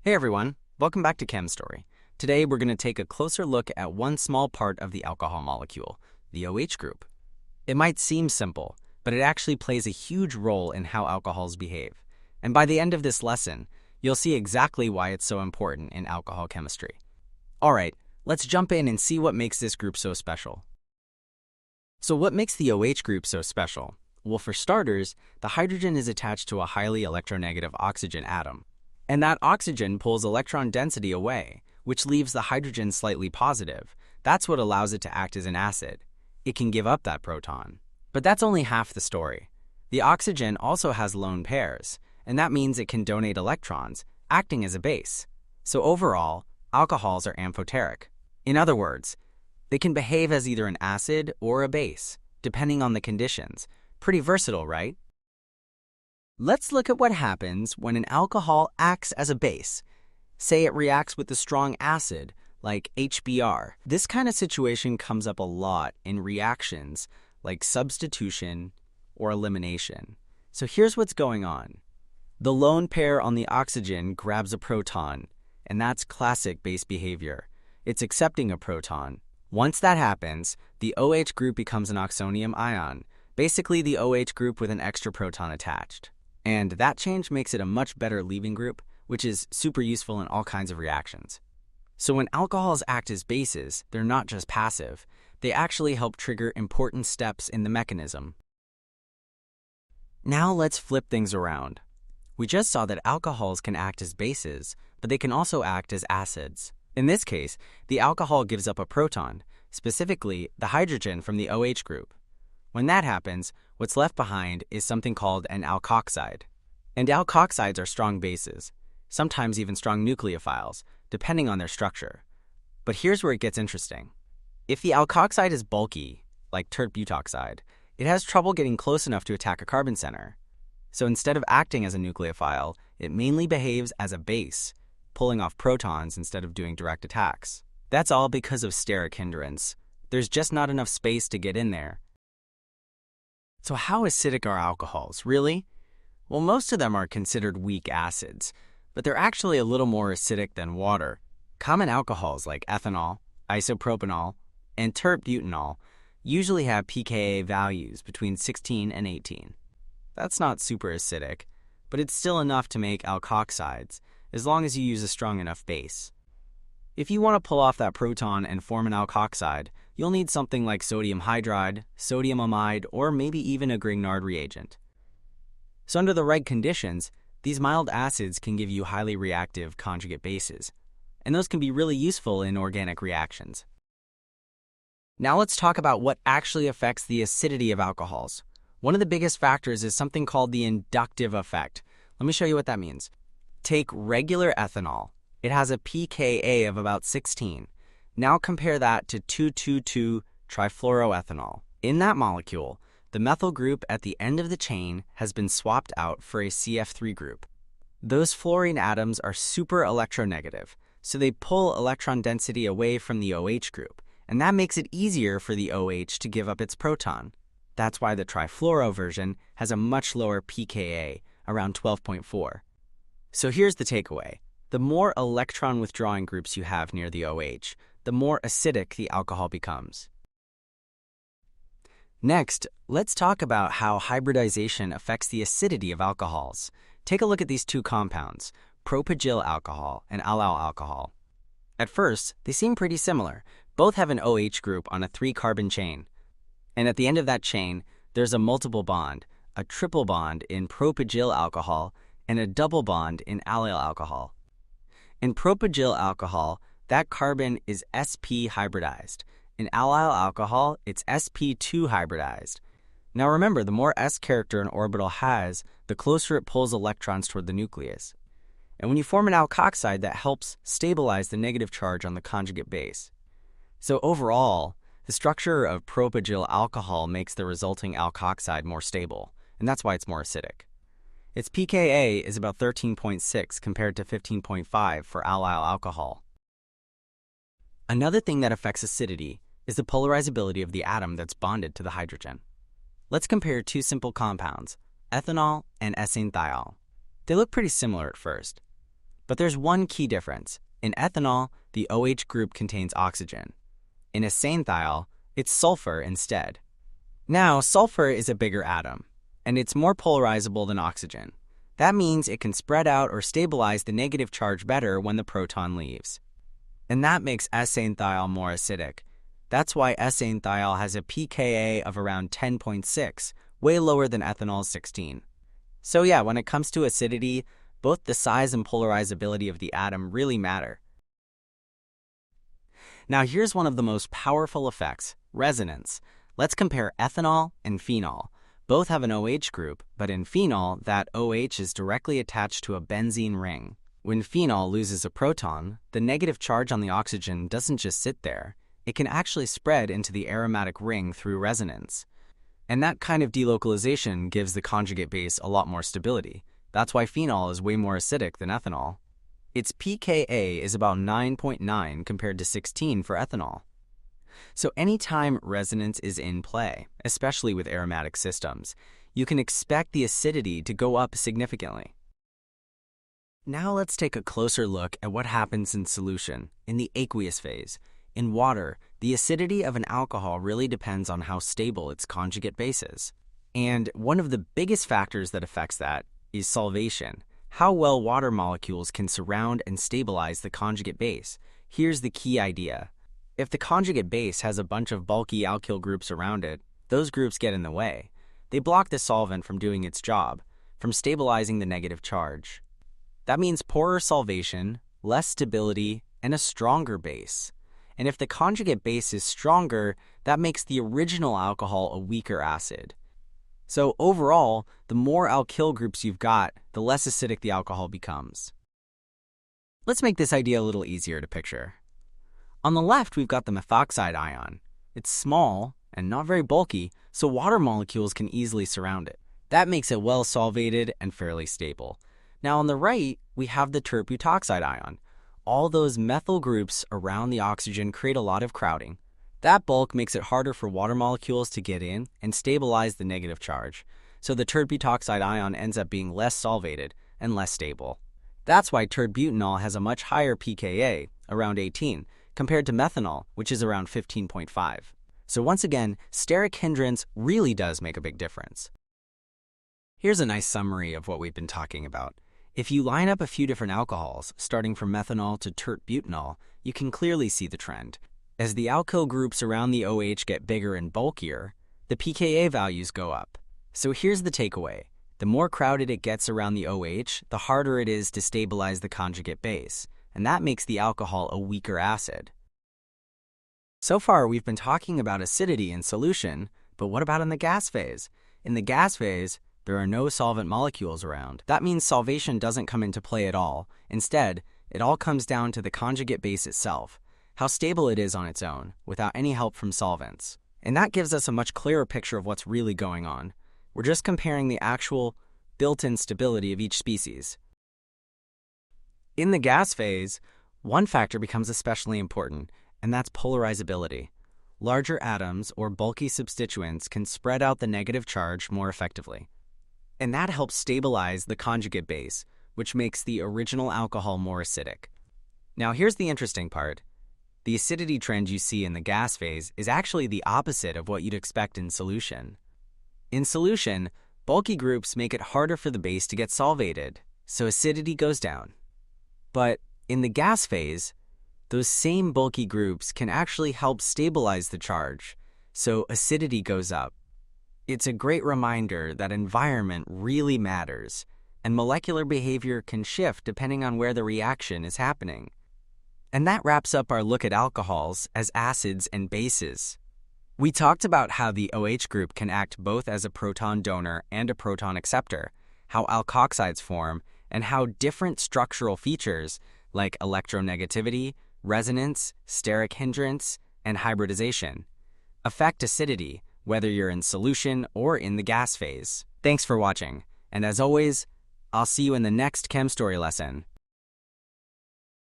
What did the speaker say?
Hey everyone, welcome back to Chem Story. Today we're going to take a closer look at one small part of the alcohol molecule, the OH group. It might seem simple, but it actually plays a huge role in how alcohols behave. And by the end of this lesson, you'll see exactly why it's so important in alcohol chemistry. Alright, let's jump in and see what makes this group so special. So what makes the OH group so special? Well, for starters, the hydrogen is attached to a highly electronegative oxygen atom. And that oxygen pulls electron density away, which leaves the hydrogen slightly positive. That's what allows it to act as an acid. It can give up that proton. But that's only half the story. The oxygen also has lone pairs, and that means it can donate electrons, acting as a base. So overall, alcohols are amphoteric. In other words, they can behave as either an acid or a base, depending on the conditions. Pretty versatile, right? Let's look at what happens when an alcohol acts as a base. Say it reacts with a strong acid, like HBr. This kind of situation comes up a lot in reactions like substitution or elimination. So here's what's going on. The lone pair on the oxygen grabs a proton, and that's classic base behavior. It's accepting a proton. Once that happens, the OH group becomes an oxonium ion, basically the OH group with an extra proton attached. And that change makes it a much better leaving group, which is super useful in all kinds of reactions. So when alcohols act as bases, they're not just passive. They actually help trigger important steps in the mechanism. Now let's flip things around. We just saw that alcohols can act as bases, but they can also act as acids. In this case, the alcohol gives up a proton, specifically the hydrogen from the OH group. When that happens, what's left behind is something called an alkoxide. And alkoxides are strong bases, sometimes even strong nucleophiles, depending on their structure. But here's where it gets interesting. If the alkoxide is bulky, like tert butoxide, it has trouble getting close enough to attack a carbon center. So instead of acting as a nucleophile, it mainly behaves as a base, pulling off protons instead of doing direct attacks. That's all because of steric hindrance. There's just not enough space to get in there. So how acidic are alcohols, really? Well, most of them are considered weak acids, but they're actually a little more acidic than water. Common alcohols like ethanol, isopropanol, and tert-butanol usually have pKa values between 16 and 18. That's not super acidic, but it's still enough to make alkoxides, as long as you use a strong enough base. If you want to pull off that proton and form an alkoxide, you'll need something like sodium hydride, sodium amide, or maybe even a Grignard reagent. So under the right conditions, these mild acids can give you highly reactive conjugate bases, and those can be really useful in organic reactions. Now let's talk about what actually affects the acidity of alcohols. One of the biggest factors is something called the inductive effect. Let me show you what that means. Take regular ethanol. It has a pKa of about 16. Now compare that to 2,2,2-trifluoroethanol. In that molecule, the methyl group at the end of the chain has been swapped out for a CF3 group. Those fluorine atoms are super electronegative, so they pull electron density away from the OH group, and that makes it easier for the OH to give up its proton. That's why the trifluoro version has a much lower pKa, around 12.4. So here's the takeaway. The more electron withdrawing groups you have near the OH, the more acidic the alcohol becomes. Next, let's talk about how hybridization affects the acidity of alcohols. Take a look at these two compounds, propagyl alcohol and allyl alcohol. At first, they seem pretty similar. Both have an OH group on a 3-carbon chain. And at the end of that chain, there's a multiple bond, a triple bond in propagyl alcohol and a double bond in allyl alcohol. In propagyl alcohol, that carbon is sp hybridized. In allyl alcohol, it's sp2 hybridized. Now remember, the more s character an orbital has, the closer it pulls electrons toward the nucleus. And when you form an alkoxide, that helps stabilize the negative charge on the conjugate base. So overall, the structure of propagyl alcohol makes the resulting alkoxide more stable, and that's why it's more acidic. Its pKa is about 13.6 compared to 15.5 for allyl alcohol. Another thing that affects acidity is the polarizability of the atom that's bonded to the hydrogen. Let's compare two simple compounds, ethanol and S-thiol. They look pretty similar at first. But there's one key difference. In ethanol, the OH group contains oxygen. In acethyl, it's sulfur instead. Now, sulfur is a bigger atom, and it's more polarizable than oxygen. That means it can spread out or stabilize the negative charge better when the proton leaves. And that makes acethyl more acidic. That's why acethyl has a pKa of around 10.6, way lower than ethanol's 16. So yeah, when it comes to acidity, both the size and polarizability of the atom really matter. Now here's one of the most powerful effects, resonance. Let's compare ethanol and phenol. Both have an OH group, but in phenol, that OH is directly attached to a benzene ring. When phenol loses a proton, the negative charge on the oxygen doesn't just sit there. It can actually spread into the aromatic ring through resonance. And that kind of delocalization gives the conjugate base a lot more stability. That's why phenol is way more acidic than ethanol. Its pKa is about 9.9 compared to 16 for ethanol. So anytime resonance is in play, especially with aromatic systems, you can expect the acidity to go up significantly. Now let's take a closer look at what happens in solution, in the aqueous phase. In water, the acidity of an alcohol really depends on how stable its conjugate base is. And one of the biggest factors that affects that is solvation, how well water molecules can surround and stabilize the conjugate base. Here's the key idea. If the conjugate base has a bunch of bulky alkyl groups around it, those groups get in the way. They block the solvent from doing its job, from stabilizing the negative charge. That means poorer solvation, less stability, and a stronger base. And if the conjugate base is stronger, that makes the original alcohol a weaker acid. So overall, the more alkyl groups you've got, the less acidic the alcohol becomes. Let's make this idea a little easier to picture. On the left, we've got the methoxide ion. It's small and not very bulky, so water molecules can easily surround it. That makes it well solvated and fairly stable. Now on the right, we have the terbutoxide ion. All those methyl groups around the oxygen create a lot of crowding. That bulk makes it harder for water molecules to get in and stabilize the negative charge, so the terbutoxide ion ends up being less solvated and less stable. That's why terbutanol has a much higher pKa, around 18, compared to methanol, which is around 15.5. So once again, steric hindrance really does make a big difference. Here's a nice summary of what we've been talking about. If you line up a few different alcohols, starting from methanol to terbutanol, you can clearly see the trend. As the alkyl groups around the OH get bigger and bulkier, the pKa values go up. So here's the takeaway. The more crowded it gets around the OH, the harder it is to stabilize the conjugate base, and that makes the alcohol a weaker acid. So far, we've been talking about acidity in solution, but what about in the gas phase? In the gas phase, there are no solvent molecules around. That means solvation doesn't come into play at all. Instead, it all comes down to the conjugate base itself, how stable it is on its own, without any help from solvents. And that gives us a much clearer picture of what's really going on. We're just comparing the actual built-in stability of each species. In the gas phase, one factor becomes especially important, and that's polarizability. Larger atoms or bulky substituents can spread out the negative charge more effectively. And that helps stabilize the conjugate base, which makes the original alcohol more acidic. Now here's the interesting part. The acidity trend you see in the gas phase is actually the opposite of what you'd expect in solution. In solution, bulky groups make it harder for the base to get solvated, so acidity goes down. But in the gas phase, those same bulky groups can actually help stabilize the charge, so acidity goes up. It's a great reminder that environment really matters, and molecular behavior can shift depending on where the reaction is happening. And that wraps up our look at alcohols as acids and bases. We talked about how the OH group can act both as a proton donor and a proton acceptor, how alkoxides form, and how different structural features like electronegativity, resonance, steric hindrance, and hybridization affect acidity, whether you're in solution or in the gas phase. Thanks for watching, and as always, I'll see you in the next Chem Story lesson.